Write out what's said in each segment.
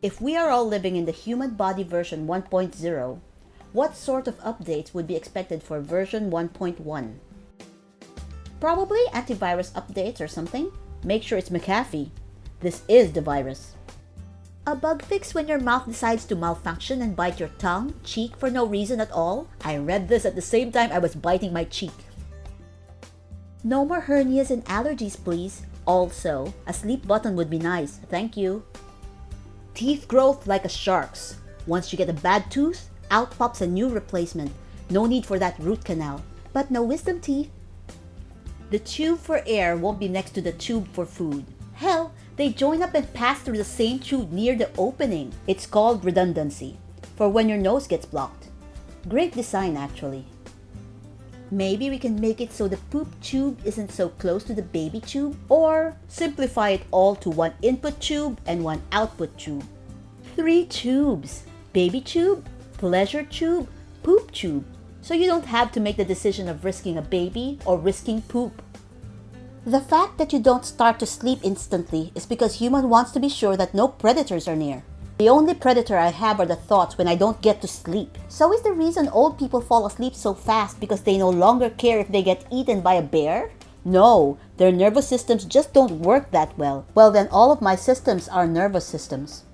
If we are all living in the human body version 1.0, what sort of updates would be expected for version 1.1? Probably antivirus updates or something. Make sure it's McAfee. This is the virus. A bug fix when your mouth decides to malfunction and bite your tongue, cheek for no reason at all? I read this at the same time I was biting my cheek. No more hernias and allergies, please. Also, a sleep button would be nice, thank you. Teeth growth like a shark's. Once you get a bad tooth, out pops a new replacement. No need for that root canal. But no wisdom teeth. The tube for air won't be next to the tube for food. Hell, they join up and pass through the same tube near the opening. It's called redundancy, for when your nose gets blocked. Great design, actually. Maybe we can make it so the poop tube isn't so close to the baby tube, or simplify it all to one input tube and one output tube. 3 tubes: baby tube, pleasure tube, poop tube. So you don't have to make the decision of risking a baby or risking poop. The fact that you don't start to sleep instantly is because human wants to be sure that no predators are near. The only predator I have are the thoughts when I don't get to sleep. So is the reason old people fall asleep so fast because they no longer care if they get eaten by a bear? No, their nervous systems just don't work that well. Well, then all of my systems are nervous systems.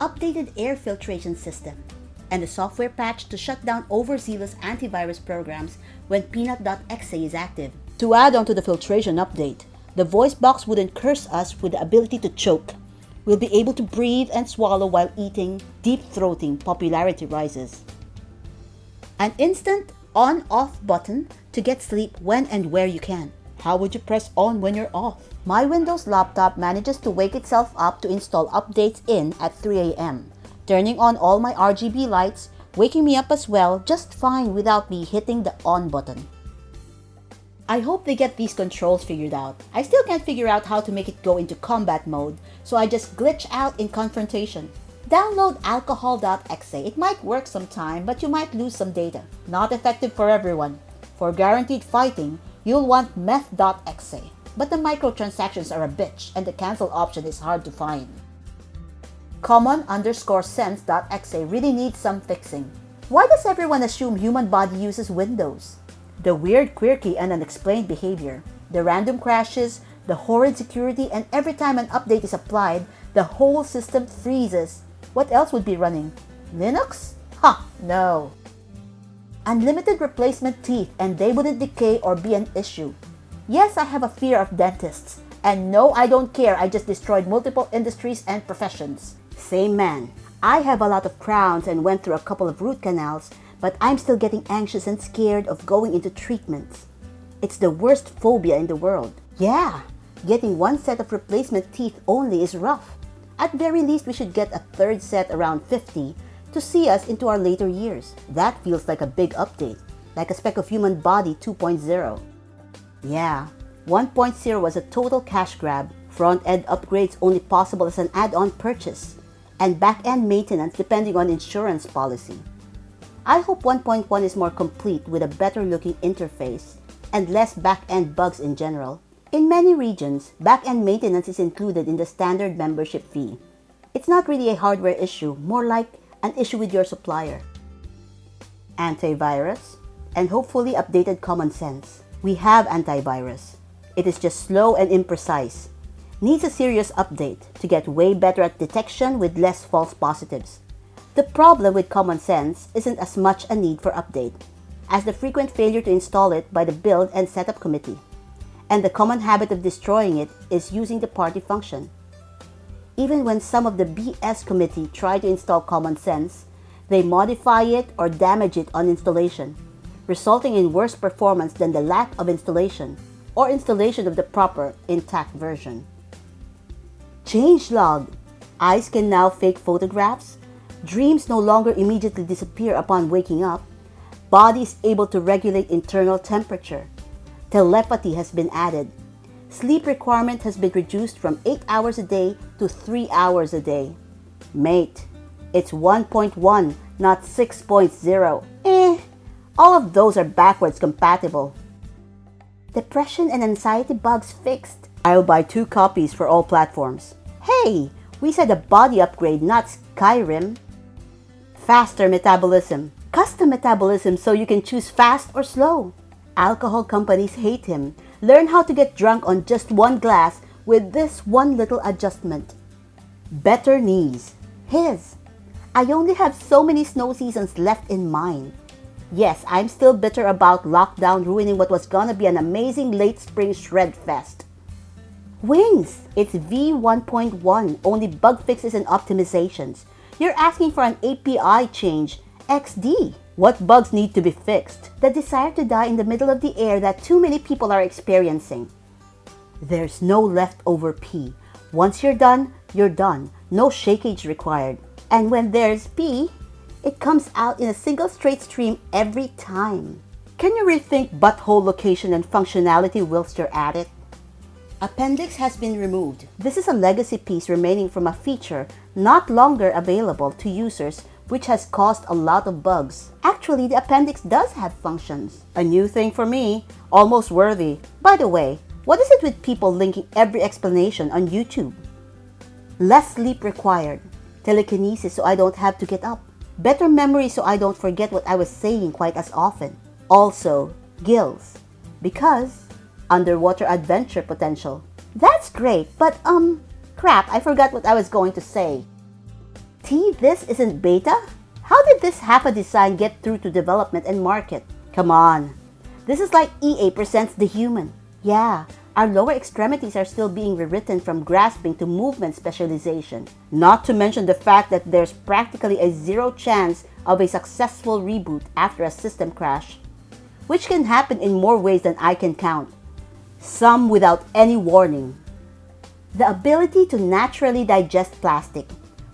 Updated air filtration system, and a software patch to shut down overzealous antivirus programs when peanut.exe is active. To add on to the filtration update, the voice box wouldn't curse us with the ability to choke. We'll be able to breathe and swallow while eating. Deep throating popularity rises. An instant on-off button to get sleep when and where you can. How would you press on when you're off? My Windows laptop manages to wake itself up to install updates in at 3 a.m., turning on all my RGB lights, waking me up as well just fine without me hitting the on button. I hope they get these controls figured out. I still can't figure out how to make it go into combat mode, so I just glitch out in confrontation. Download alcohol.exe. It might work sometime, but you might lose some data. Not effective for everyone. For guaranteed fighting, you'll want meth.exe. But the microtransactions are a bitch, and the cancel option is hard to find. Common_sense.exe really needs some fixing. Why does everyone assume human body uses Windows? The weird, quirky, and unexplained behavior, the random crashes, the horrid security, and every time an update is applied, the whole system freezes. What else would be running? Linux? Ha, no. Unlimited replacement teeth, and they wouldn't decay or be an issue. Yes, I have a fear of dentists. And no, I don't care, I just destroyed multiple industries and professions. Same man. I have a lot of crowns and went through a couple of root canals, but I'm still getting anxious and scared of going into treatments. It's the worst phobia in the world. Yeah, getting one set of replacement teeth only is rough. At very least, we should get a third set around 50 to see us into our later years. That feels like a big update, like a speck of human body 2.0. Yeah, 1.0 was a total cash grab, front-end upgrades only possible as an add-on purchase, and back-end maintenance depending on insurance policy. I hope 1.1 is more complete with a better-looking interface and less back-end bugs in general. In many regions, back-end maintenance is included in the standard membership fee. It's not really a hardware issue, more like an issue with your supplier. Antivirus, and hopefully updated common sense. We have antivirus. It is just slow and imprecise. Needs a serious update to get way better at detection with less false positives. The problem with common sense isn't as much a need for update as the frequent failure to install it by the build and setup committee. And the common habit of destroying it is using the party function. Even when some of the BS committee try to install common sense, they modify it or damage it on installation, resulting in worse performance than the lack of installation or installation of the proper intact version. Changelog. Eyes can now fake photographs. Dreams no longer immediately disappear upon waking up. Body is able to regulate internal temperature. Telepathy has been added. Sleep requirement has been reduced from 8 hours a day to 3 hours a day. Mate, it's 1.1, not 6.0. All of those are backwards compatible. Depression and anxiety bugs fixed. I'll buy 2 copies for all platforms. Hey, We said a body upgrade, not Skyrim. Faster metabolism. Custom metabolism so you can choose fast or slow. Alcohol companies hate him. Learn how to get drunk on just one glass with this one little adjustment. Better knees. His. I only have so many snow seasons left in mine. Yes, I'm still bitter about lockdown ruining what was gonna be an amazing late spring shred fest. Wings. It's V1.1, only bug fixes and optimizations. You're asking for an API change. XD. What bugs need to be fixed? The desire to die in the middle of the air that too many people are experiencing. There's no leftover pee. Once you're done, you're done. No shakeage required. And when there's pee, it comes out in a single straight stream every time. Can you rethink butthole location and functionality whilst you're at it? Appendix has been removed. This is a legacy piece remaining from a feature not longer available to users, which has caused a lot of bugs. Actually, the appendix does have functions. A new thing for me, almost worthy. By the way, what is it with people linking every explanation on YouTube? Less sleep required. Telekinesis so I don't have to get up. Better memory so I don't forget what I was saying quite as often. Also, gills. Because underwater adventure potential. That's great, but crap, I forgot what I was going to say. This isn't beta? How did this half a design get through to development and market? Come on. This is like EA presents The Human. Yeah, our lower extremities are still being rewritten from grasping to movement specialization. Not to mention the fact that there's practically a zero chance of a successful reboot after a system crash, which can happen in more ways than I can count. Some without any warning. The ability to naturally digest plastic.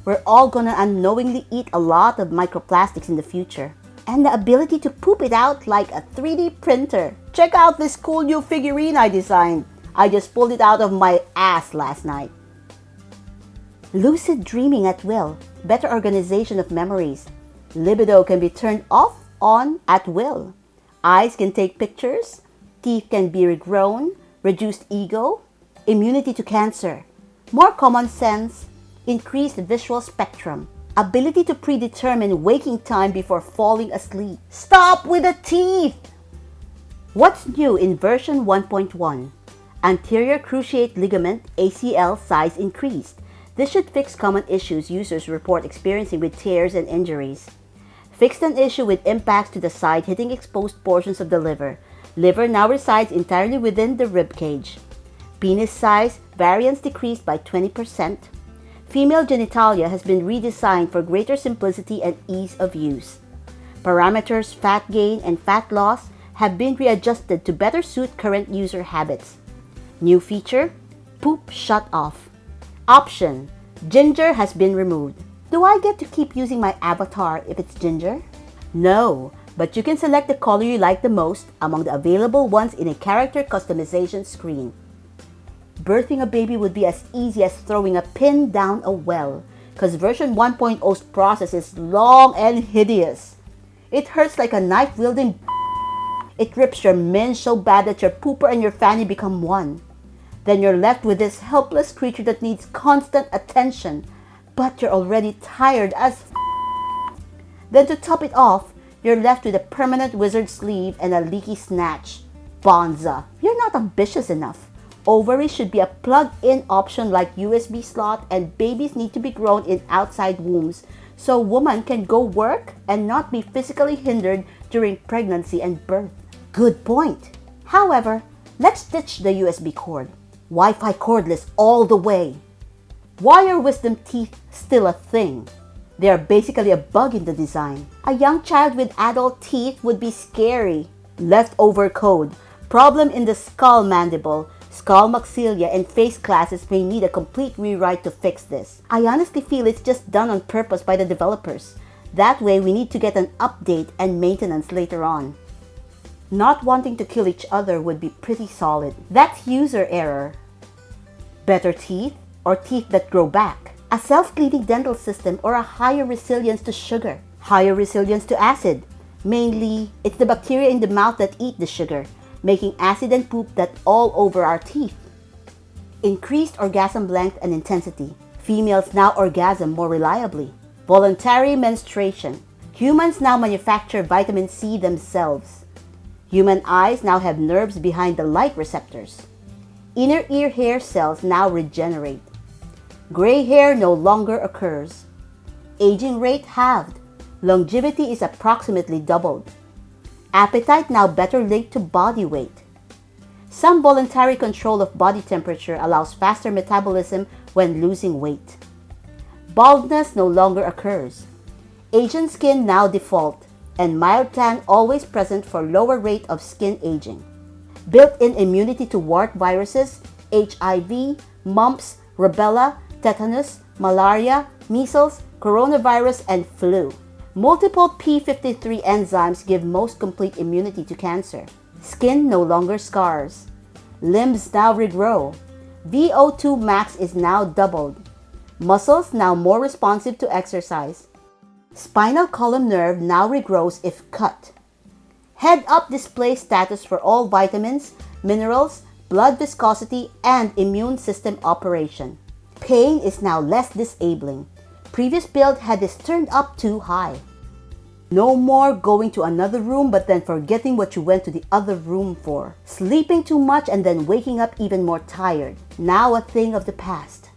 We're all gonna unknowingly eat a lot of microplastics in the future. And the ability to poop it out like a 3D printer. Check out this cool new figurine I designed. I just pulled it out of my ass last night. Lucid dreaming at will. Better organization of memories. Libido can be turned off, on at will. Eyes can take pictures. Teeth can be regrown. Reduced ego. Immunity to cancer. More common sense. Increased visual spectrum. Ability to predetermine waking time before falling asleep. Stop with the teeth! What's new in version 1.1? Anterior cruciate ligament ACL size increased. This should fix common issues users report experiencing with tears and injuries. Fixed an issue with impacts to the side hitting exposed portions of the liver. Liver now resides entirely within the rib cage. Penis size variance decreased by 20%. Female genitalia has been redesigned for greater simplicity and ease of use. Parameters fat gain and fat loss have been readjusted to better suit current user habits. New feature, poop shut off. Option, ginger has been removed. Do I get to keep using my avatar if it's ginger? No, but you can select the color you like the most among the available ones in a character customization screen. Birthing a baby would be as easy as throwing a pin down a well, because version 1.0's process is long and hideous. It hurts like a knife-wielding. It rips your minge so bad that your pooper and your fanny become one. Then you're left with this helpless creature that needs constant attention, but you're already tired as. Then to top it off, you're left with a permanent wizard sleeve and a leaky snatch. Bonza, you're not ambitious enough. Ovaries should be a plug-in option like USB slot, and babies need to be grown in outside wombs so a woman can go work and not be physically hindered during pregnancy and birth. Good point. However, let's ditch the USB cord. Wi-Fi cordless all the way. Why are wisdom teeth still a thing? They are basically a bug in the design. A young child with adult teeth would be scary. Leftover code. Problem in the skull mandible. Skull maxillae and face classes may need a complete rewrite to fix this. I honestly feel it's just done on purpose by the developers. That way we need to get an update and maintenance later on. Not wanting to kill each other would be pretty solid. That's user error. Better teeth or teeth that grow back. A self-cleaning dental system or a higher resilience to sugar. Higher resilience to acid. Mainly, it's the bacteria in the mouth that eat the sugar, making acid and poop that all over our teeth. Increased orgasm length and intensity. Females now orgasm more reliably. Voluntary menstruation. Humans now manufacture vitamin C themselves. Human eyes now have nerves behind the light receptors. Inner ear hair cells now regenerate. Gray hair no longer occurs. Aging rate halved. Longevity is approximately doubled. Appetite now better linked to body weight. Some voluntary control of body temperature allows faster metabolism when losing weight. Baldness no longer occurs. Asian skin now default, and mild tan always present for lower rate of skin aging. Built-in immunity to wart viruses, HIV, mumps, rubella, tetanus, malaria, measles, coronavirus, and flu. Multiple p53 enzymes give most complete immunity to cancer. Skin no longer scars. Limbs now regrow. VO2 max is now doubled. Muscles now more responsive to exercise. Spinal column nerve now regrows if cut. Head-up display status for all vitamins, minerals, blood viscosity, and immune system operation. Pain is now less disabling. Previous build had this turned up too high. No more going to another room but then forgetting what you went to the other room for. Sleeping too much and then waking up even more tired. Now a thing of the past.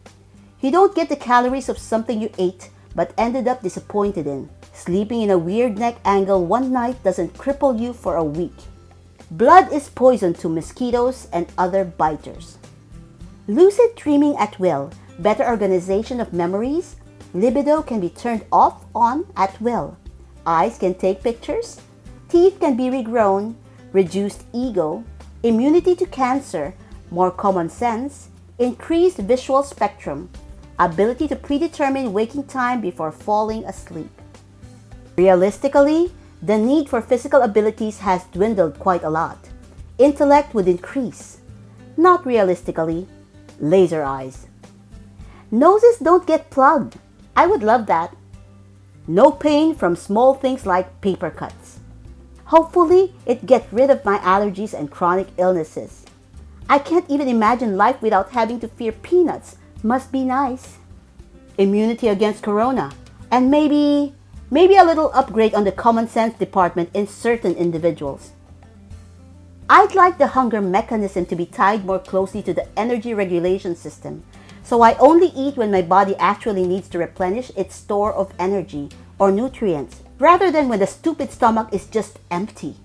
You don't get the calories of something you ate but ended up disappointed in. Sleeping in a weird neck angle one night doesn't cripple you for a week. Blood is poison to mosquitoes and other biters. Lucid dreaming at will. Better organization of memories. Libido can be turned off, on at will. Eyes can take pictures, teeth can be regrown, reduced ego, immunity to cancer, more common sense, increased visual spectrum, ability to predetermine waking time before falling asleep. Realistically, the need for physical abilities has dwindled quite a lot. Intellect would increase. Not realistically, laser eyes. Noses don't get plugged. I would love that. No pain from small things like paper cuts. Hopefully, it gets rid of my allergies and chronic illnesses. I can't even imagine life without having to fear peanuts. Must be nice. Immunity against corona. And maybe a little upgrade on the common sense department in certain individuals. I'd like the hunger mechanism to be tied more closely to the energy regulation system, so I only eat when my body actually needs to replenish its store of energy or nutrients, rather than when the stupid stomach is just empty.